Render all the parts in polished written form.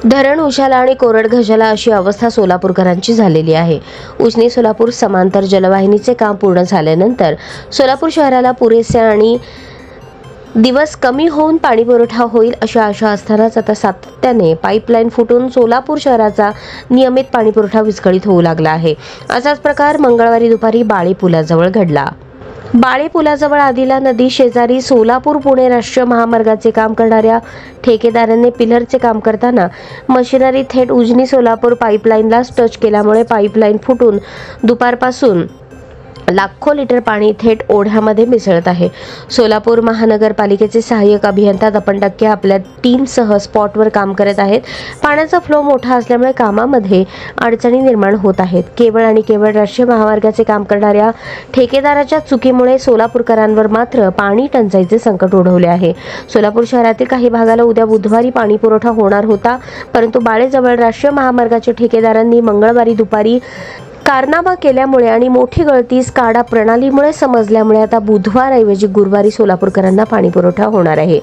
धरण उशाला आणि कोरड घशाला अशी अवस्था सोलापूरकरांची झालेली आहे। उजनी सोलापूर समांतर जलवाहिनीचे काम पूर्ण झाल्यानंतर सोलापूर शहराला पुरेसे आणि दिवस कमी होऊन पाणी पुरवठा होईल अशी आशा असतानाच आता सातत्याने पाईपलाईन फुटून सोलापूर शहराचा नियमित पाणी पुरवठा विस्कळीत होऊ लागला आहे। असाच प्रकार मंगळवारी दुपारी बाळे पुलाजवळ घडला। बाळे पुलाजवळ आदिला नदी शेजारी सोलापूर पुणे राष्ट्रीय महामार्गाचे काम करणाऱ्या ठेकेदाराने पिलरचे काम करताना मशिनरी थेट उजनी सोलापूर पाईपलाईनला टच केल्यामुळे पाईपलाईन फुटून दुपारपासून लाखो लिटर पाणी थेट ओढ्यामध्ये मिसळत आहे। सोलापूर महानगरपालिकेचे सहाय्यक अभियंता तपन टक्के आपल्या टीमसह स्पॉटवर काम करत आहेत। पाण्याचा फ्लो मोठा असल्यामुळे कामामध्ये अडचणी निर्माण होत आहेत। केवळ आणि केवळ राष्ट्रीय महामार्गाचे काम करणाऱ्या ठेकेदाराच्या चुकीमुळे सोलापूरकरांवर मात्र पाणी टंचाईचे संकट ओढवले आहे। सोलापूर शहरातील काही भागाला उद्या बुधवारी पाणी पुरवठा होणार होता, परंतु बाळेजवळ राष्ट्रीय महामार्गाच्या ठेकेदारांनी मंगळवारी दुपारी कारनामा केल्यामुळे आणि मोठी गळती स्काडा प्रणालीमुळे समजल्यामुळे आता बुधवारऐवजी गुरुवारी सोलापूरकरांना पाणी पुरवठा होणार आहे।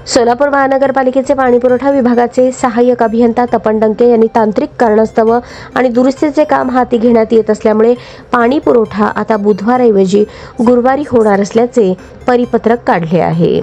सोलापूर महानगरपालिकेचे पाणीपुरवठा विभागाचे सहाय्यक अभियंता तपन टक्के यांनी तांत्रिक कारणास्तव आणि दुरुस्तीचे काम हाती घेण्यात येत असल्यामुळे पाणी पुरवठा आता बुधवारऐवजी गुरुवारी होणार असल्याचे परिपत्रक काढले आहे।